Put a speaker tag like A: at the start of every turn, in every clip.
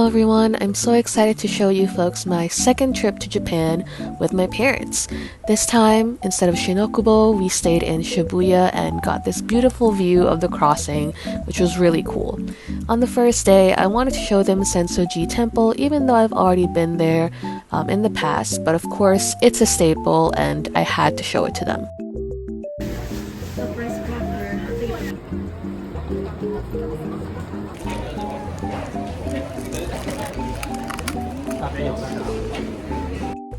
A: Hello everyone, I'm so excited to show you folks my second trip to Japan with my parents. This time, instead of Shinokubo, we stayed in Shibuya and got this beautiful view of the crossing, which was really cool. On the first day, I wanted to show them Sensoji Temple, even though I've already been there in the past, but of course, it's a staple and I had to show it to them.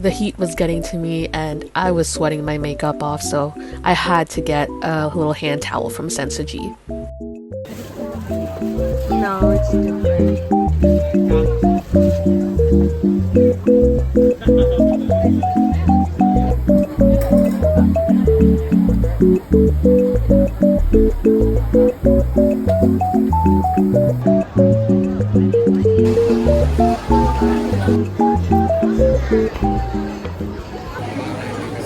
A: The heat was getting to me and I was sweating my makeup off, so I had to get a little hand towel from Sensoji.
B: No, it's different.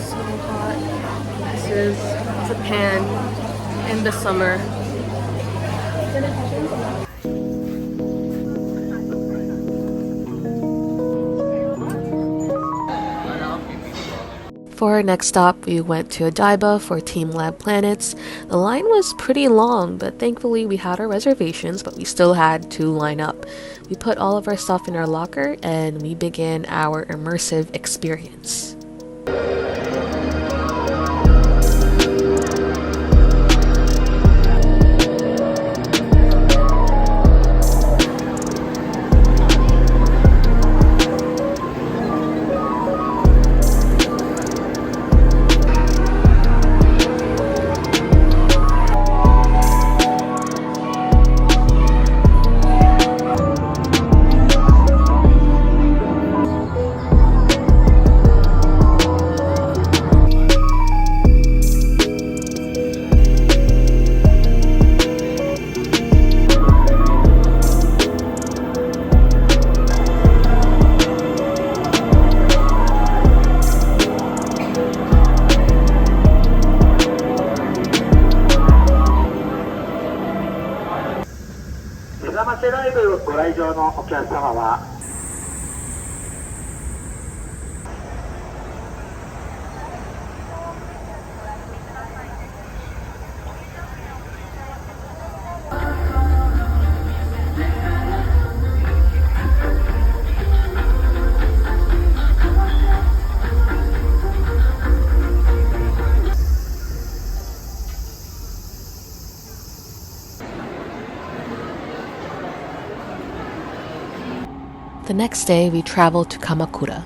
A: So hot. This is Japan in the summer. For our next stop, we went to Odaiba for Team Lab Planets. The line was pretty long, but thankfully we had our reservations, but we still had to line up. We put all of our stuff in our locker and we began our immersive experience. The next day, we traveled to Kamakura.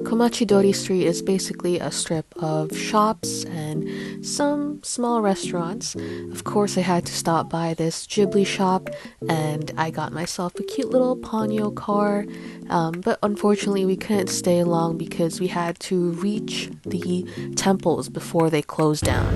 A: Komachidori Street is basically a strip of shops and some small restaurants. Of course, I had to stop by this Ghibli shop and I got myself a cute little Ponyo car. But unfortunately, we couldn't stay long because we had to reach the temples before they closed down.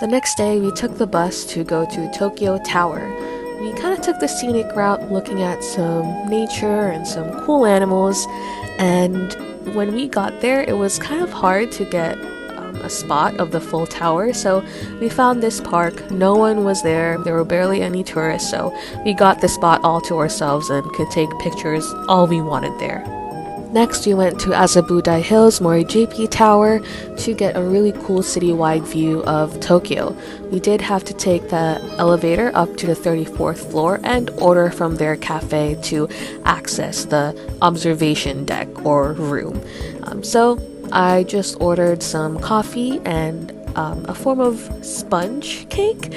A: The next day, we took the bus to go to Tokyo Tower. We kind of took the scenic route looking at some nature and some cool animals, and when we got there, it was kind of hard to get a spot of the full tower, so we found this park. No one was there were barely any tourists, so we got the spot all to ourselves and could take pictures all we wanted there. Next, we went to Azabudai Hills Mori JP Tower to get a really cool citywide view of Tokyo. We did have to take the elevator up to the 34th floor and order from their cafe to access the observation deck or room. So I just ordered some coffee and a form of sponge cake.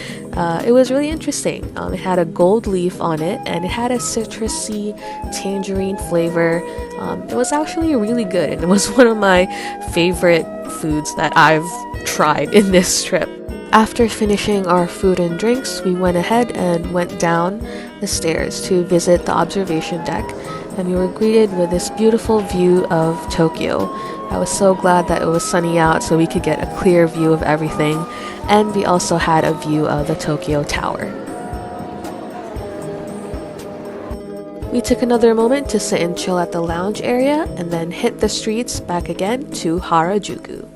A: It was really interesting. It had a gold leaf on it and it had a citrusy tangerine flavor. It was actually really good and it was one of my favorite foods that I've tried in this trip. After finishing our food and drinks, we went ahead and went down the stairs to visit the observation deck, and we were greeted with this beautiful view of Tokyo. I was so glad that it was sunny out so we could get a clear view of everything, and we also had a view of the Tokyo Tower. We took another moment to sit and chill at the lounge area and then hit the streets back again to Harajuku.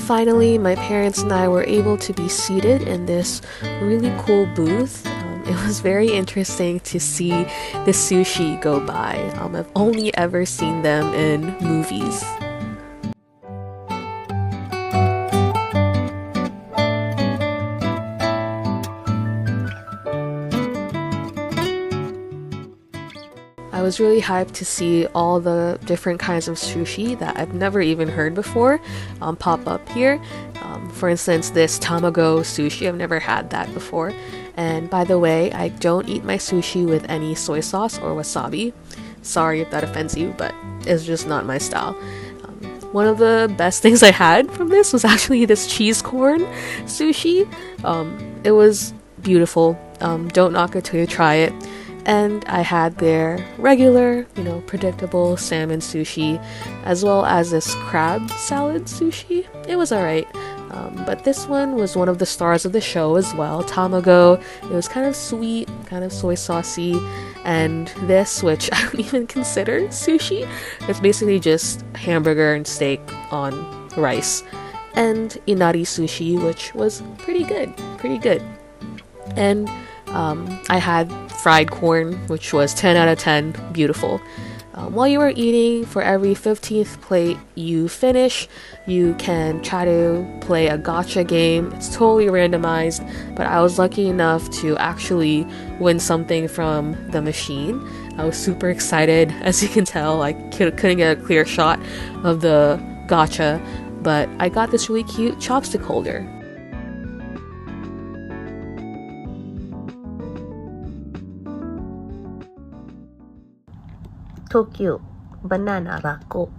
A: Finally, my parents and I were able to be seated in this really cool booth. It was very interesting to see the sushi go by. I've only ever seen them in movies. I was really hyped to see all the different kinds of sushi that I've never even heard before pop up here. For instance, this tamago sushi, I've never had that before. And by the way, I don't eat my sushi with any soy sauce or wasabi. Sorry if that offends you, but it's just not my style. One of the best things I had from this was actually this cheese corn sushi. It was beautiful. Don't knock it till you try it. And I had their regular, predictable salmon sushi, as well as this crab salad sushi. It was alright. But this one was one of the stars of the show as well, tamago. It was kind of sweet, kind of soy saucy, and this, which I don't even consider sushi, it's basically just hamburger and steak on rice. And inari sushi, which was pretty good. And I had fried corn, which was 10 out of 10, beautiful. While you are eating, for every 15th plate you finish, you can try to play a gacha game. It's totally randomized, but I was lucky enough to actually win something from the machine. I was super excited. As you can tell, I couldn't get a clear shot of the gacha, but I got this really cute chopstick holder. Tokyo banana rako.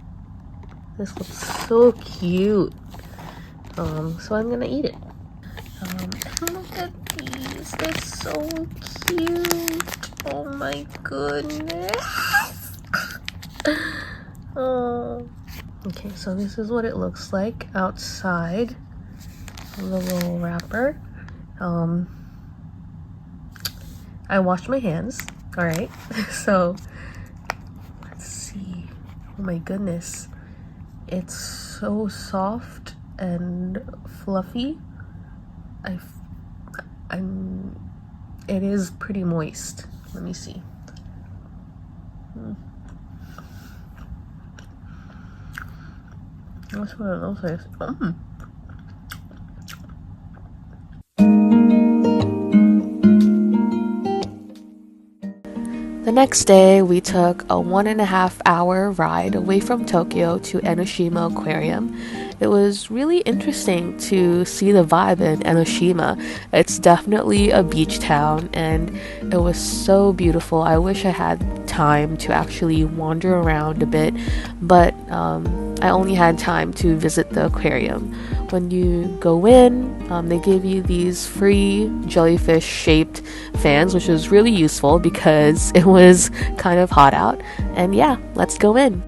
A: This looks so cute. So I'm gonna eat it. Look at these. They're so cute. Oh my goodness. Oh. Okay, so this is what it looks like outside of the little wrapper. I washed my hands. All right. So oh my goodness, it's so soft and fluffy. It is pretty moist. Let me see. That's what it looks like. The next day, we took a 1.5 hour ride away from Tokyo to Enoshima Aquarium. It was really interesting to see the vibe in Enoshima. It's definitely a beach town, and it was so beautiful. I wish I had time to actually wander around a bit, but I only had time to visit the aquarium. When you go in, they give you these free jellyfish shaped fans, which was really useful because it was kind of hot out. And yeah, let's go in.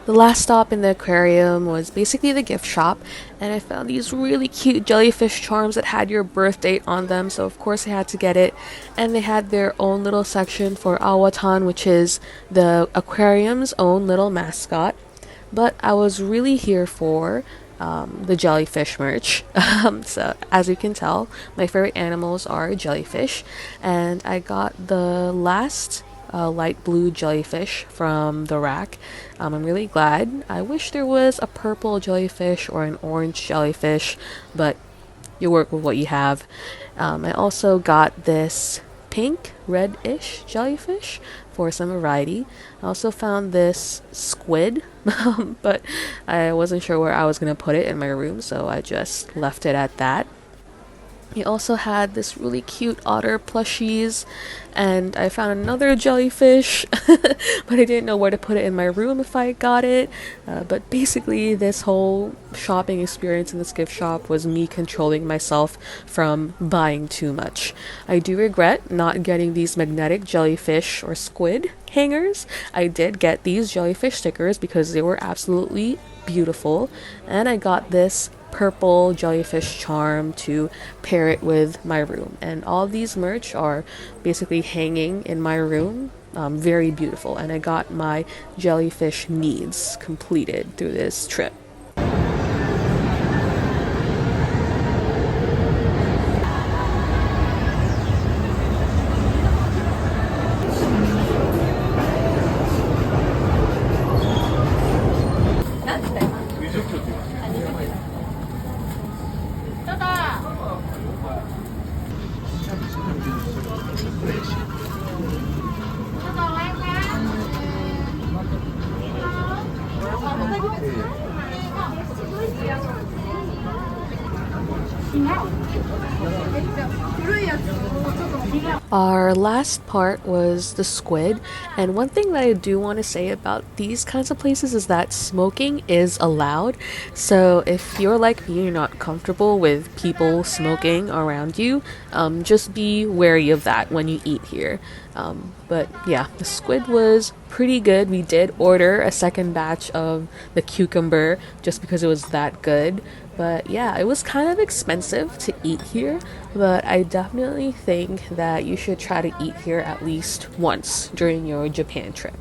A: The last stop in the aquarium was basically the gift shop, and I found these really cute jellyfish charms that had your birth date on them, so of course I had to get it. And they had their own little section for Awatan, which is the aquarium's own little mascot. but I was really here for the jellyfish merch. So as you can tell, my favorite animals are jellyfish, and I got the last light blue jellyfish from the rack. I'm really glad. I wish there was a purple jellyfish or an orange jellyfish, but you work with what you have. I also got this pink reddish jellyfish for some variety. I also found this squid, but I wasn't sure where I was going to put it in my room, so I just left it at that. He also had this really cute otter plushies, and I found another jellyfish, but I didn't know where to put it in my room if I got it. But basically, this whole shopping experience in this gift shop was me controlling myself from buying too much. I do regret not getting these magnetic jellyfish or squid hangers. I did get these jellyfish stickers because they were absolutely beautiful, and I got this purple jellyfish charm to pair it with my room, and all these merch are basically hanging in my room. Very beautiful, and I got my jellyfish needs completed through this trip. Our last part was the squid, and one thing that I do want to say about these kinds of places is that smoking is allowed. So if you're like me, you're not comfortable with people smoking around you, just be wary of that when you eat here. But yeah, the squid was pretty good. We did order a second batch of the cucumber just because it was that good. But yeah, it was kind of expensive to eat here, but I definitely think that you should try to eat here at least once during your Japan trip.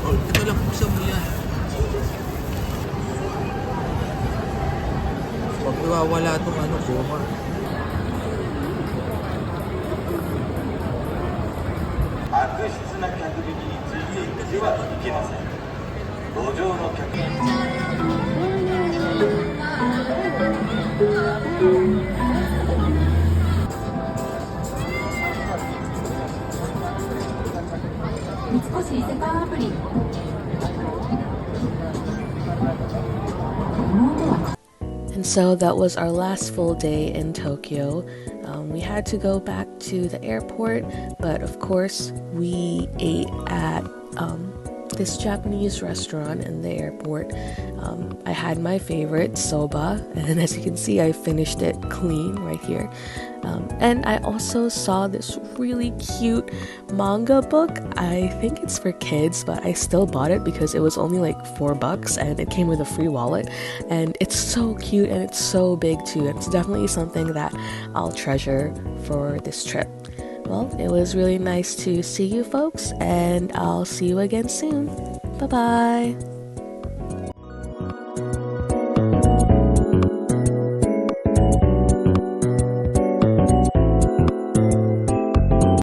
C: Ito lang buksan mo yan. Pag nawawala itong goma.
D: 悪質な客引きについていってはいけません。路上の客
A: And so that was our last full day in Tokyo. We had to go back to the airport, but of course we ate at this Japanese restaurant in the airport. I had my favorite soba, and as you can see, I finished it clean right here. And I also saw this really cute manga book. I think it's for kids, but I still bought it because it was only like $4 and it came with a free wallet. And it's so cute and it's so big too. And it's definitely something that I'll treasure for this trip. Well, it was really nice to see you folks, and I'll see you again soon. Bye bye.